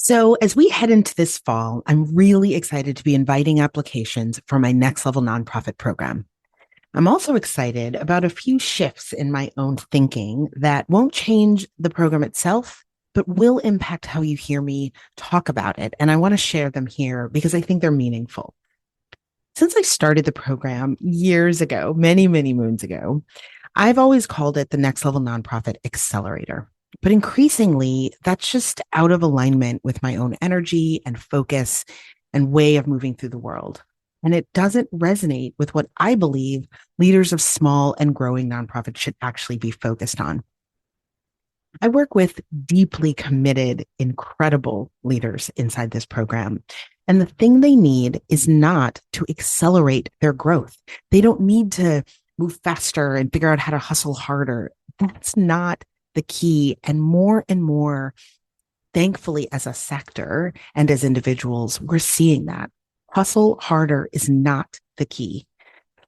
So, as we head into this fall, I'm really excited to be inviting applications for my next level nonprofit program. I'm also excited about a few shifts in my own thinking that won't change the program itself, but will impact how you hear me talk about it. And I want to share them here because I think they're meaningful. Since I started the program years ago, many, many moons ago, I've always called it the Next Level Nonprofit Accelerator. But increasingly, that's just out of alignment with my own energy and focus and way of moving through the world. And it doesn't resonate with what I believe leaders of small and growing nonprofits should actually be focused on. I work with deeply committed, incredible leaders inside this program. And the thing they need is not to accelerate their growth. They don't need to move faster and figure out how to hustle harder. That's not the key. And more, thankfully, as a sector and as individuals, we're seeing that. Hustle harder is not the key.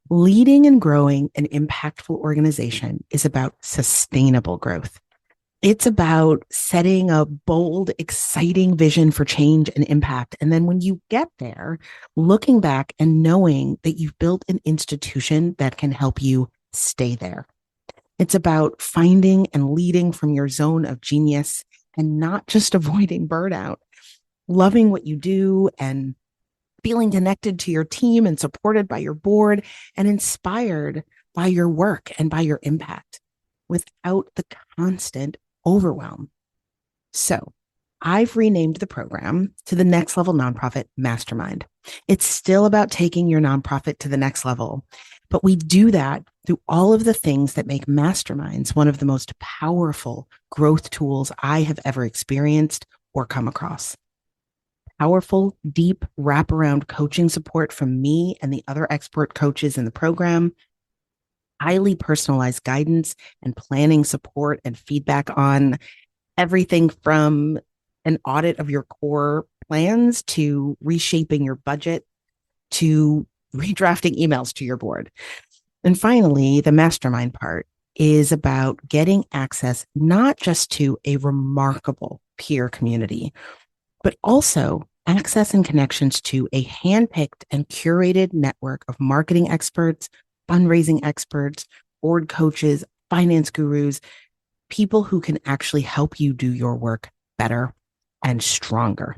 Leading and growing an impactful organization is about sustainable growth. It's about setting a bold, exciting vision for change and impact. And then when you get there, looking back and knowing that you've built an institution that can help you stay there. It's about finding and leading from your zone of genius and not just avoiding burnout, loving what you do and feeling connected to your team and supported by your board and inspired by your work and by your impact without the constant overwhelm. So I've renamed the program to the Next Level Nonprofit Mastermind. It's still about taking your nonprofit to the next level, but we do that through all of the things that make masterminds one of the most powerful growth tools I have ever experienced or come across. Powerful, deep wraparound coaching support from me and the other expert coaches in the program, highly personalized guidance and planning support and feedback on everything from an audit of your core plans to reshaping your budget to redrafting emails to your board. And finally, the mastermind part is about getting access not just to a remarkable peer community, but also access and connections to a handpicked and curated network of marketing experts, fundraising experts, board coaches, finance gurus, people who can actually help you do your work better and stronger.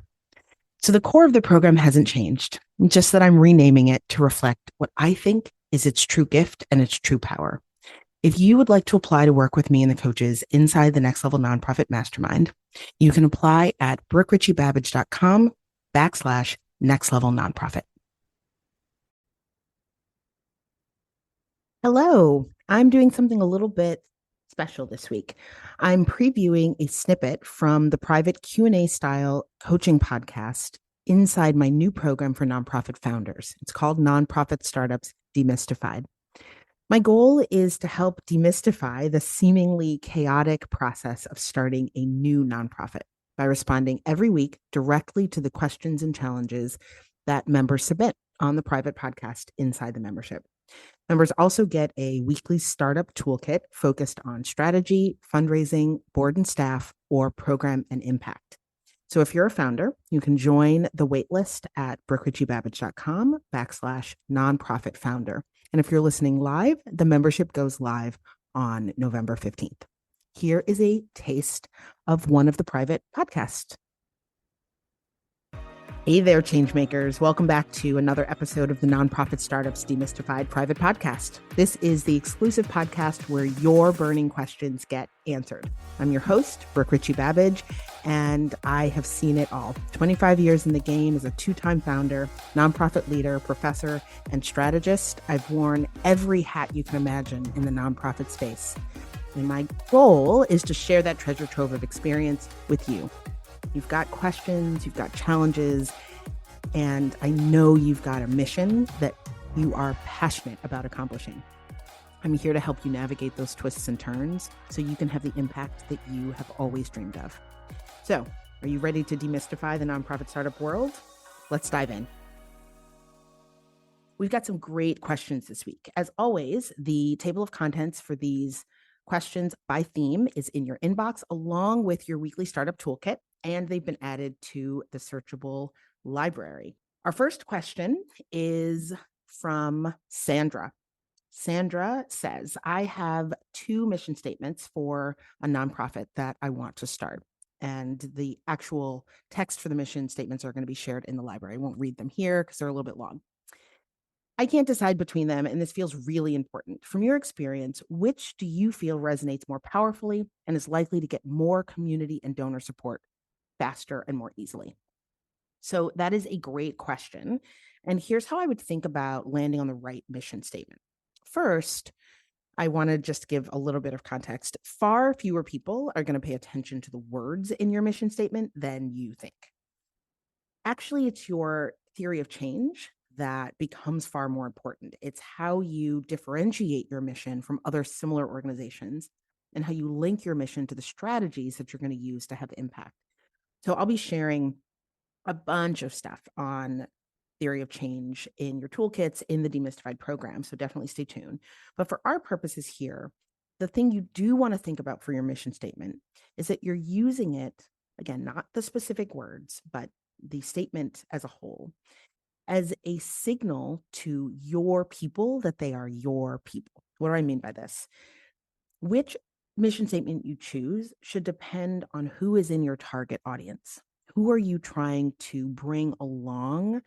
So the core of the program hasn't changed, just that I'm renaming it to reflect what I think is its true gift and its true power. If you would like to apply to work with me and the coaches inside the Next Level Nonprofit Mastermind, you can apply at BrookeRichie-Babbage.com/Next Level Nonprofit. Hello, I'm doing something a little bit special this week. I'm previewing a snippet from the private Q&A style coaching podcast inside my new program for nonprofit founders. It's called Nonprofit Startups Demystified. My goal is to help demystify the seemingly chaotic process of starting a new nonprofit by responding every week directly to the questions and challenges that members submit on the private podcast inside the membership. Members also get a weekly startup toolkit focused on strategy, fundraising, board and staff, or program and impact. So if you're a founder, you can join the waitlist at BrookeRichie-Babbage.com/nonprofit founder. And if you're listening live, the membership goes live on November 15th. Here is a taste of one of the private podcasts. Hey there, changemakers. Welcome back to another episode of the Nonprofit Startups Demystified private podcast. This is the exclusive podcast where your burning questions get answered. I'm your host, Brooke Richie-Babbage, and I have seen it all. 25 years in the game as a two-time founder, nonprofit leader, professor, and strategist. I've worn every hat you can imagine in the nonprofit space. And my goal is to share that treasure trove of experience with you. You've got questions, you've got challenges, and I know you've got a mission that you are passionate about accomplishing. I'm here to help you navigate those twists and turns so you can have the impact that you have always dreamed of. So, are you ready to demystify the nonprofit startup world? Let's dive in. We've got some great questions this week. As always, the table of contents for these questions by theme is in your inbox along with your weekly startup toolkit. and they've been added to the searchable library. Our first question is from Sandra. Sandra says, I have 2 mission statements for a nonprofit that I want to start. And the actual text for the mission statements are going to be shared in the library. I won't read them here because they're a little bit long. I can't decide between them, and this feels really important. From your experience, which do you feel resonates more powerfully and is likely to get more community and donor support faster and more easily? So that is a great question. And here's how I would think about landing on the right mission statement. First, I want to just give a little bit of context. Far fewer people are going to pay attention to the words in your mission statement than you think. Actually, it's your theory of change that becomes far more important. It's how you differentiate your mission from other similar organizations and how you link your mission to the strategies that you're going to use to have impact. So I'll be sharing a bunch of stuff on theory of change in your toolkits in the Demystified program. So definitely stay tuned. But for our purposes here, the thing you do want to think about for your mission statement is that you're using it, again, not the specific words, but the statement as a whole, as a signal to your people that they are your people. What do I mean by this? Which mission statement you choose should depend on who is in your target audience. Who are you trying to bring along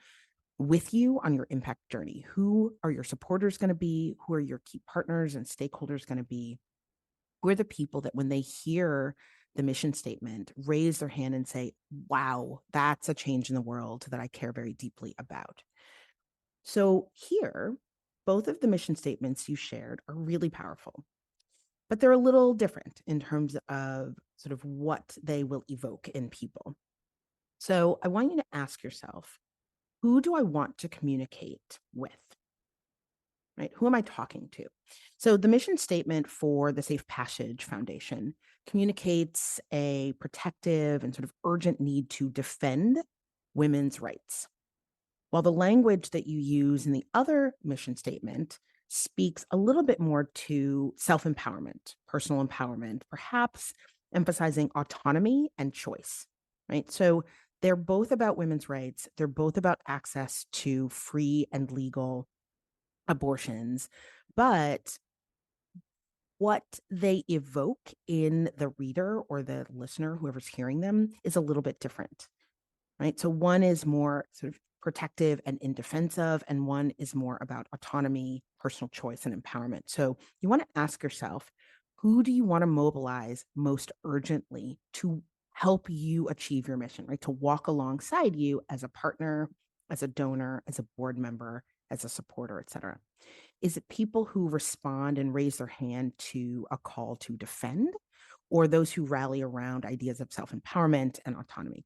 with you on your impact journey? Who are your supporters going to be? Who are your key partners and stakeholders going to be? Who are the people that when they hear the mission statement, raise their hand and say, wow, that's a change in the world that I care very deeply about? So here, both of the mission statements you shared are really powerful, but they're a little different in terms of sort of what they will evoke in people. So I want you to ask yourself, who do I want to communicate with? Right? Who am I talking to? So the mission statement for the Safe Passage Foundation communicates a protective and sort of urgent need to defend women's rights. While the language that you use in the other mission statement speaks a little bit more to self-empowerment, personal empowerment, perhaps emphasizing autonomy and choice, right? So they're both about women's rights. They're both about access to free and legal abortions, but what they evoke in the reader or the listener, whoever's hearing them, is a little bit different, right? So one is more sort of protective and in defense of, and one is more about autonomy, personal choice, and empowerment. So you want to ask yourself, who do you want to mobilize most urgently to help you achieve your mission, right? To walk alongside you as a partner, as a donor, as a board member, as a supporter, et cetera. Is it people who respond and raise their hand to a call to defend, or those who rally around ideas of self-empowerment and autonomy?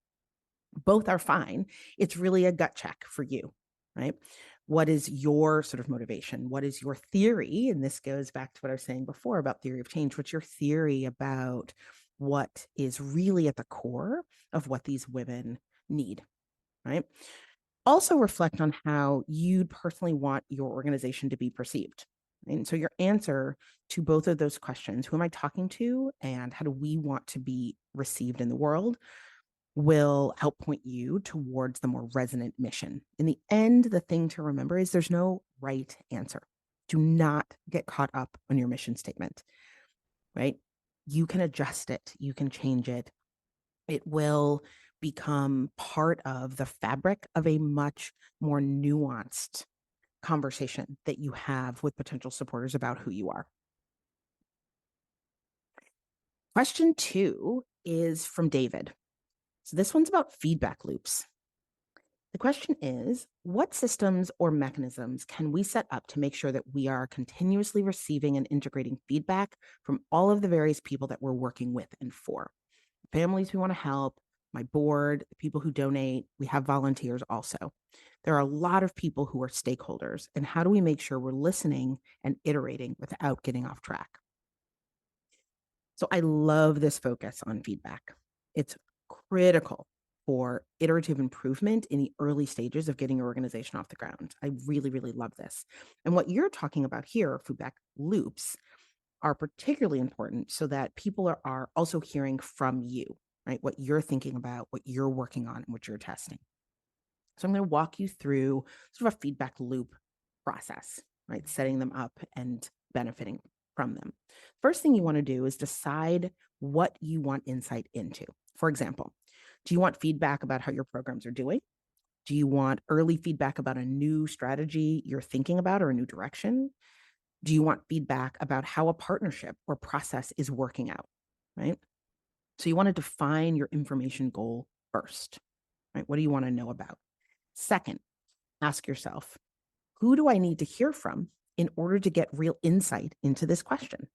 Both are fine. It's really a gut check for you, right? What is your sort of motivation? What is your theory? And this goes back to what I was saying before about theory of change. What's your theory about what is really at the core of what these women need, right? Also reflect on how you'd personally want your organization to be perceived. And so your answer to both of those questions, who am I talking to and how do we want to be received in the world, will help point you towards the more resonant mission. In the end, the thing to remember is there's no right answer. Do not get caught up on your mission statement, right? You can adjust it. You can change it. It will become part of the fabric of a much more nuanced conversation that you have with potential supporters about who you are. Question 2 is from David. So this one's about feedback loops. The question is, what systems or mechanisms can we set up to make sure that we are continuously receiving and integrating feedback from all of the various people that we're working with and for? Families we want to help, my board, the people who donate, we have volunteers also. There are a lot of people who are stakeholders, and how do we make sure we're listening and iterating without getting off track? So I love this focus on feedback. It's critical for iterative improvement in the early stages of getting your organization off the ground. I really, really love this. And what you're talking about here, feedback loops, are particularly important so that people are also hearing from you, right? What you're thinking about, what you're working on, and what you're testing. So I'm going to walk you through sort of a feedback loop process, right? Setting them up and benefiting from them. First thing you want to do is decide what you want insight into. For example, do you want feedback about how your programs are doing? Do you want early feedback about a new strategy you're thinking about or a new direction? Do you want feedback about how a partnership or process is working out, right? So you want to define your information goal first, right? What do you want to know about? Second, ask yourself, who do I need to hear from in order to get real insight into this question?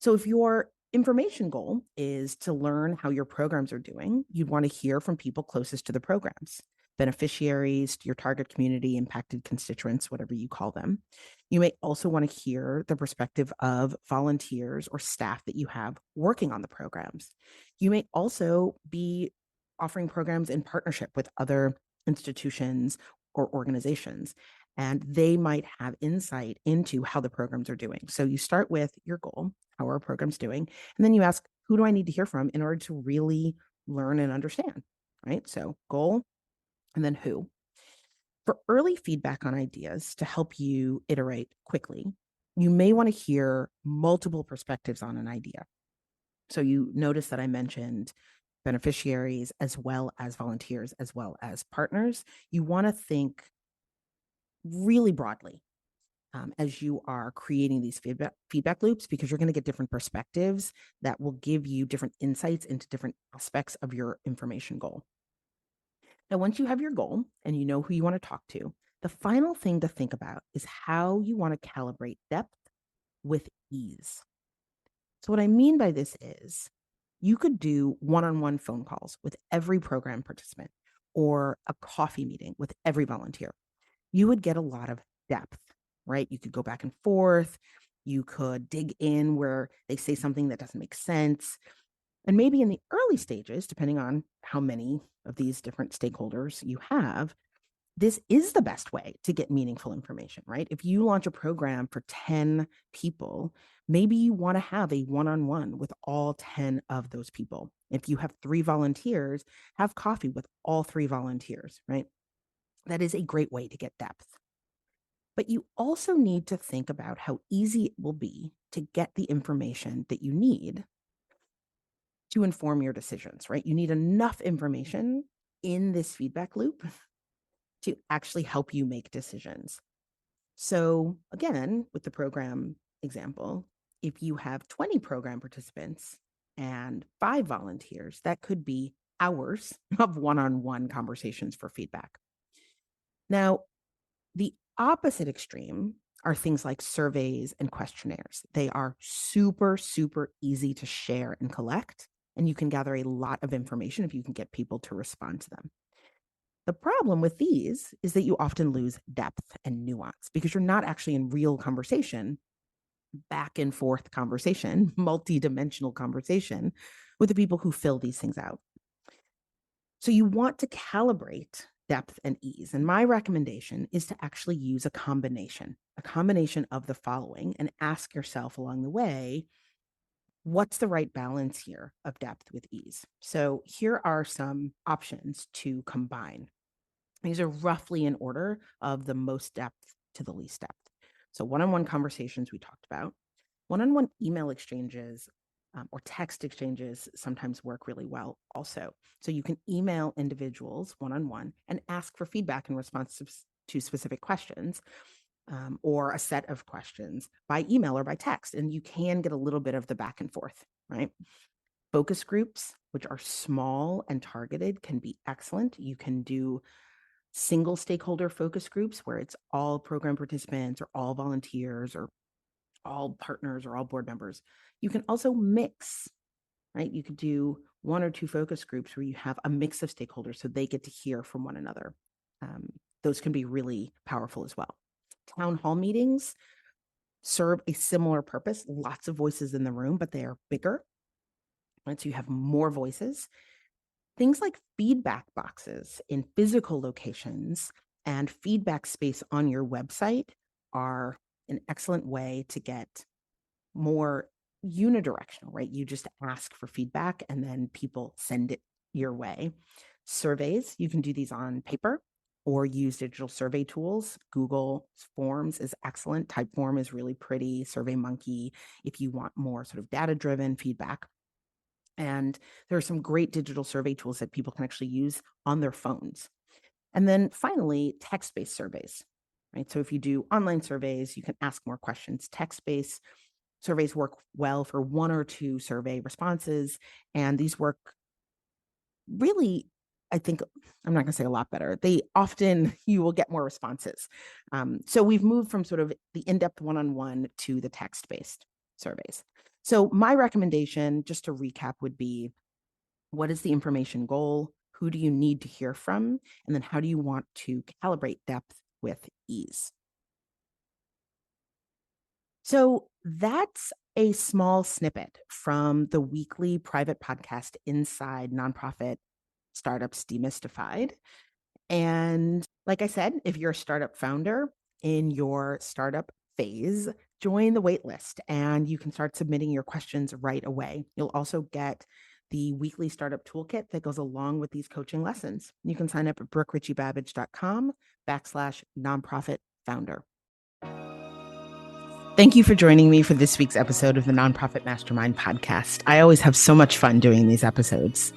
So if your information goal is to learn how your programs are doing, you'd want to hear from people closest to the programs, beneficiaries, your target community, impacted constituents, whatever you call them. You may also want to hear the perspective of volunteers or staff that you have working on the programs. You may also be offering programs in partnership with other institutions or organizations, and they might have insight into how the programs are doing. So you start with your goal, how are our programs doing? And then you ask, who do I need to hear from in order to really learn and understand, right? So goal, and then who. For early feedback on ideas to help you iterate quickly, you may want to hear multiple perspectives on an idea. So you notice that I mentioned beneficiaries as well as volunteers, as well as partners. You want to think really broadly as you are creating these feedback loops, because you're going to get different perspectives that will give you different insights into different aspects of your information goal. Now, once you have your goal and you know who you want to talk to, the final thing to think about is how you want to calibrate depth with ease. So what I mean by this is you could do one-on-one phone calls with every program participant or a coffee meeting with every volunteer. You would get a lot of depth, right? You could go back and forth. You could dig in where they say something that doesn't make sense. And maybe in the early stages, depending on how many of these different stakeholders you have, this is the best way to get meaningful information, right? If you launch a program for 10 people, maybe you want to have a one-on-one with all 10 of those people. If you have 3 volunteers, have coffee with all 3 volunteers, right? That is a great way to get depth. But you also need to think about how easy it will be to get the information that you need to inform your decisions, right? You need enough information in this feedback loop to actually help you make decisions. So again, with the program example, if you have 20 program participants and 5 volunteers, that could be hours of one-on-one conversations for feedback. Now, the opposite extreme are things like surveys and questionnaires. They are super, super easy to share and collect, and you can gather a lot of information if you can get people to respond to them. The problem with these is that you often lose depth and nuance because you're not actually in real conversation, back and forth conversation, multi-dimensional conversation with the people who fill these things out. So you want to calibrate depth and ease. And my recommendation is to actually use a combination of the following, and ask yourself along the way, what's the right balance here of depth with ease? So here are some options to combine. These are roughly in order of the most depth to the least depth. So one-on-one conversations we talked about, one-on-one email exchanges or text exchanges sometimes work really well also. So you can email individuals one-on-one and ask for feedback in response to specific questions or a set of questions by email or by text. And you can get a little bit of the back and forth, right? Focus groups, which are small and targeted, can be excellent. You can do single stakeholder focus groups where it's all program participants or all volunteers or all partners or all board members. You can also mix, right? You could do 1 or 2 focus groups where you have a mix of stakeholders so they get to hear from one another. Those can be really powerful as well. Town hall meetings serve a similar purpose, lots of voices in the room, but they are bigger, right? So you have more voices. Things like feedback boxes in physical locations and feedback space on your website are an excellent way to get more unidirectional, right? You just ask for feedback and then people send it your way. Surveys, you can do these on paper or use digital survey tools. Google Forms is excellent. Typeform is really pretty. SurveyMonkey, if you want more sort of data-driven feedback. And there are some great digital survey tools that people can actually use on their phones. And then finally, text-based surveys, right? So if you do online surveys, you can ask more questions. Text-based surveys work well for 1 or 2 survey responses. And these work really, I think, I'm not going to say a lot better. They often, you will get more responses. So we've moved from sort of the in-depth one-on-one to the text-based surveys. So my recommendation, just to recap, would be, what is the information goal? Who do you need to hear from? And then how do you want to calibrate depth with ease? So that's a small snippet from the weekly private podcast Inside Nonprofit Startups Demystified. And like I said, if you're a startup founder in your startup phase, join the waitlist and you can start submitting your questions right away. You'll also get the weekly startup toolkit that goes along with these coaching lessons. You can sign up at brookeritchiebabbage.com/nonprofit founder. Thank you for joining me for this week's episode of the Nonprofit Mastermind podcast. I always have so much fun doing these episodes.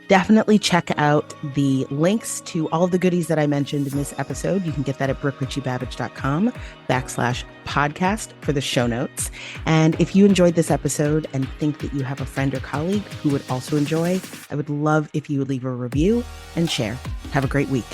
Definitely check out the links to all of the goodies that I mentioned in this episode. You can get that at brookeritchiebabbage.com/podcast for the show notes. And if you enjoyed this episode and think that you have a friend or colleague who would also enjoy, I would love if you would leave a review and share. Have a great week.